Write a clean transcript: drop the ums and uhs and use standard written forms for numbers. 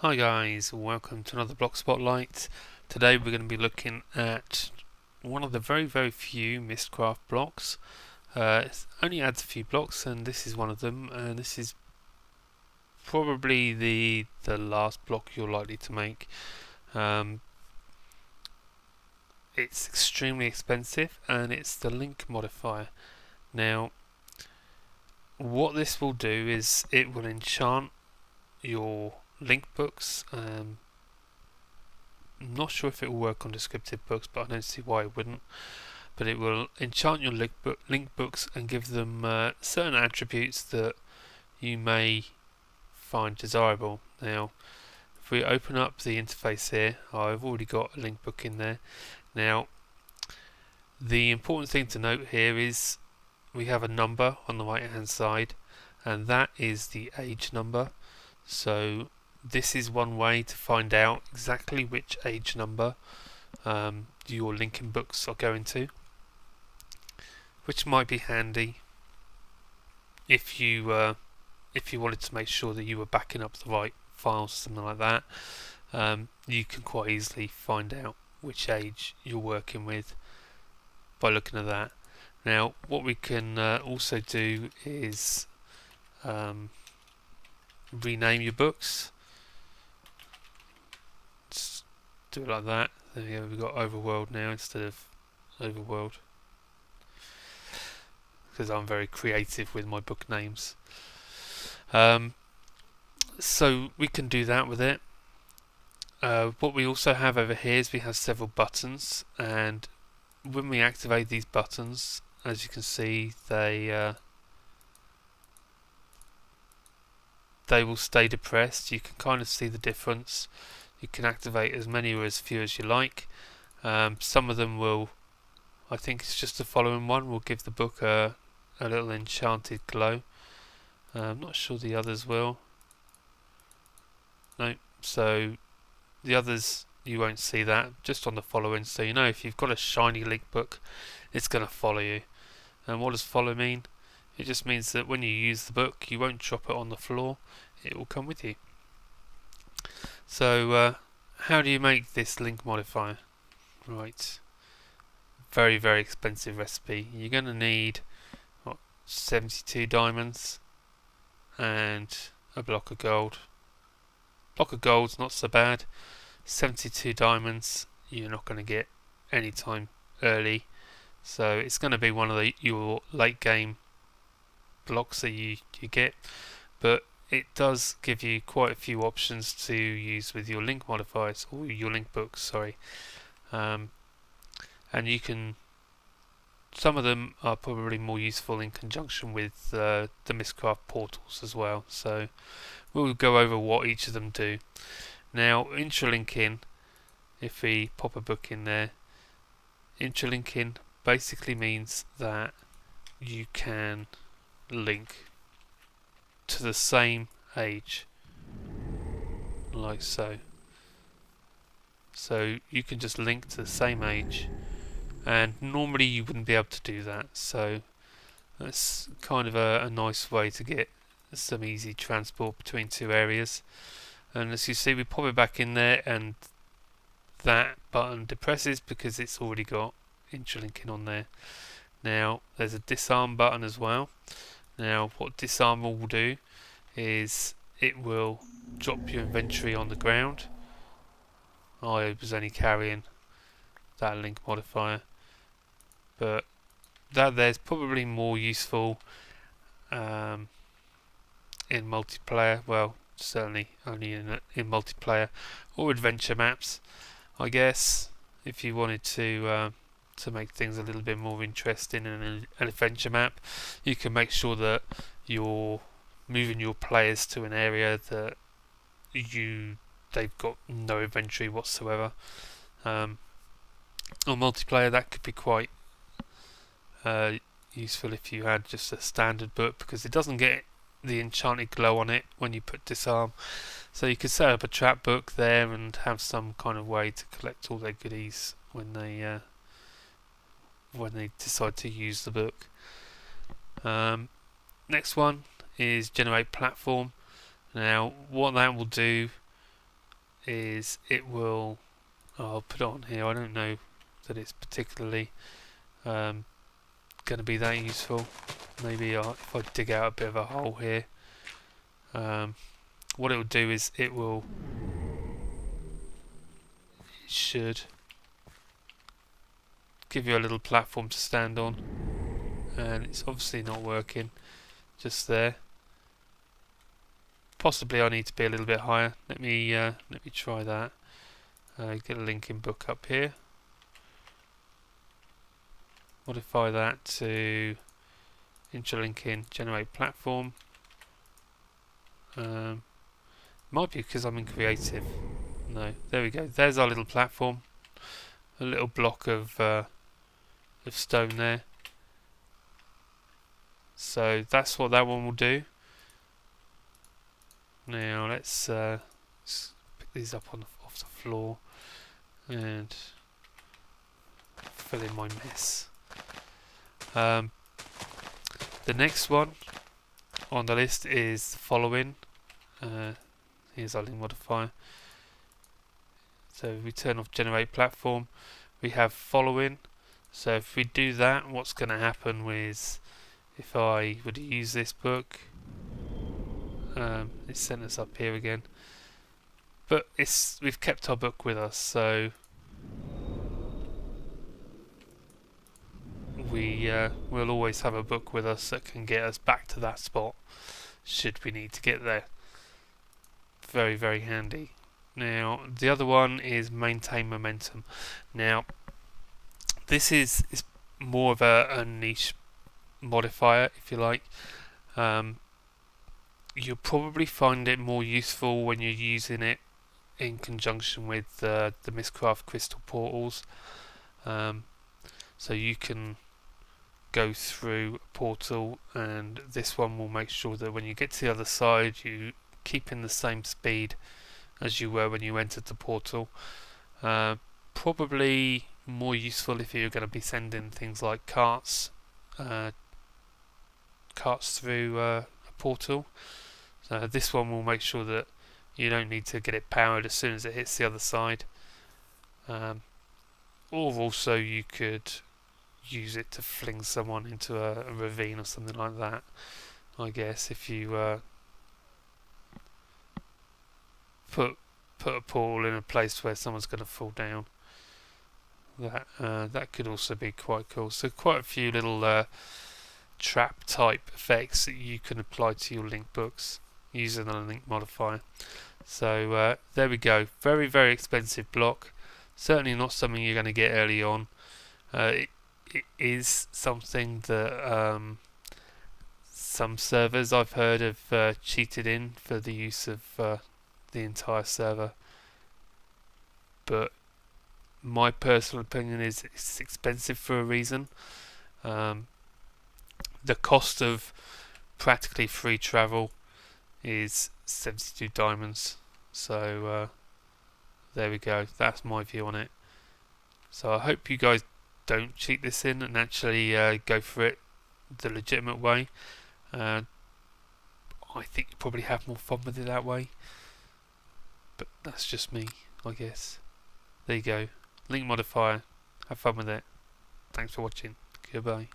Hi guys, welcome to another block spotlight. Today we're going to be looking at one of the very few Mistcraft blocks. It only adds a few blocks and this is one of them, and this is probably the last block you're likely to make. It's extremely expensive and it's the link modifier. Now what this will do is it will enchant your link books. I'm not sure if it will work on descriptive books, but I don't see why it wouldn't. But it will enchant your link books and give them certain attributes that you may find desirable. Now, if we open up the interface here, I've already got a link book in there. Now, the important thing to note here is we have a number on the right hand side, and that is the age number. So this is one way to find out exactly which age number your linking books are going to, which might be handy if you wanted to make sure that you were backing up the right files, something like that. You can quite easily find out which age you're working with by looking at that. Now, what we can also do is rename your books. Just do it like that. There we go, we've got Overworld now instead of Overworld, because I'm very creative with my book names. So we can do that with it. What we also have over here is we have several buttons, and when we activate these buttons, as you can see, they will stay depressed. You can kind of see the difference. You can activate as many or as few as you like. Some of them will, I think it's just the following one, will give the book a little enchanted glow. I'm not sure the others will. No, so the others you won't see that, just on the following. So you know if you've got a shiny link book, it's going to follow you. And what does follow mean? It just means that when you use the book, you won't drop it on the floor, it will come with you. So how do you make this link modifier? Right, very expensive recipe. You're going to need 72 diamonds and a block of gold. Block of gold's not so bad. 72 diamonds you're not going to get anytime early, so it's going to be one of your late game blocks that you get, but it does give you quite a few options to use with your link modifiers, or your link books, sorry. And you can, some of them are probably more useful in conjunction with the Mistcraft portals as well, so we'll go over what each of them do. Now, intralinking, if we pop a book in there, intralinking basically means that you can link to the same age, like so. So you can just link to the same age, and normally you wouldn't be able to do that, so that's kind of a nice way to get some easy transport between two areas. And as you see, we pop it back in there and that button depresses because it's already got intralinking on there. Now there's a disarm button as well. Now what disarm will do is it will drop your inventory on the ground. I was only carrying that link modifier, but that there's probably more useful in multiplayer. Well, certainly only in multiplayer or adventure maps, I guess. If you wanted to make things a little bit more interesting in an adventure map, you can make sure that you're moving your players to an area that they've got no inventory whatsoever. On multiplayer, that could be quite useful if you had just a standard book, because it doesn't get the enchanted glow on it when you put disarm. So you could set up a trap book there and have some kind of way to collect all their goodies when they decide to use the book. Next one is generate platform. Now what that will do is it will, I'll put it on here, I don't know that it's particularly going to be that useful. Maybe if I dig out a bit of a hole here, what it will do is it should give you a little platform to stand on, and it's obviously not working just there. Possibly I need to be a little bit higher. Let me try that. Get a linking book up here. Modify that to interlinking generate platform. Might be because I'm in creative. No, there we go. There's our little platform. A little block of stone there. So that's what that one will do. Now let's pick these up off the floor and fill in my mess. The next one on the list is the following. Here's our link modifier. So if we turn off generate platform, we have following. So if we do that, what's going to happen is, if I were to use this book, it's sent us up here again, but we've kept our book with us, so we'll always have a book with us that can get us back to that spot should we need to get there. Very, very handy. Now the other one is maintain momentum. Now this is more of a niche modifier, if you like. You'll probably find it more useful when you're using it in conjunction with the Mistcraft crystal portals. So you can go through a portal, and this one will make sure that when you get to the other side you keep in the same speed as you were when you entered the portal. Probably more useful if you're going to be sending things like carts through a portal. So this one will make sure that you don't need to get it powered as soon as it hits the other side. Or also you could use it to fling someone into a ravine or something like that, I guess, if you put a portal in a place where someone's going to fall down. That could also be quite cool. So quite a few little trap type effects that you can apply to your link books using the link modifier. So there we go. Very, very expensive block. Certainly not something you're going to get early on. It is something that some servers I've heard have cheated in for the use of the entire server, but my personal opinion is it's expensive for a reason. The cost of practically free travel is 72 diamonds. So there we go. That's my view on it. So I hope you guys don't cheat this in and actually go for it the legitimate way. I think you probably have more fun with it that way, but that's just me, I guess. There you go. Link modifier. Have fun with it. Thanks for watching. Goodbye.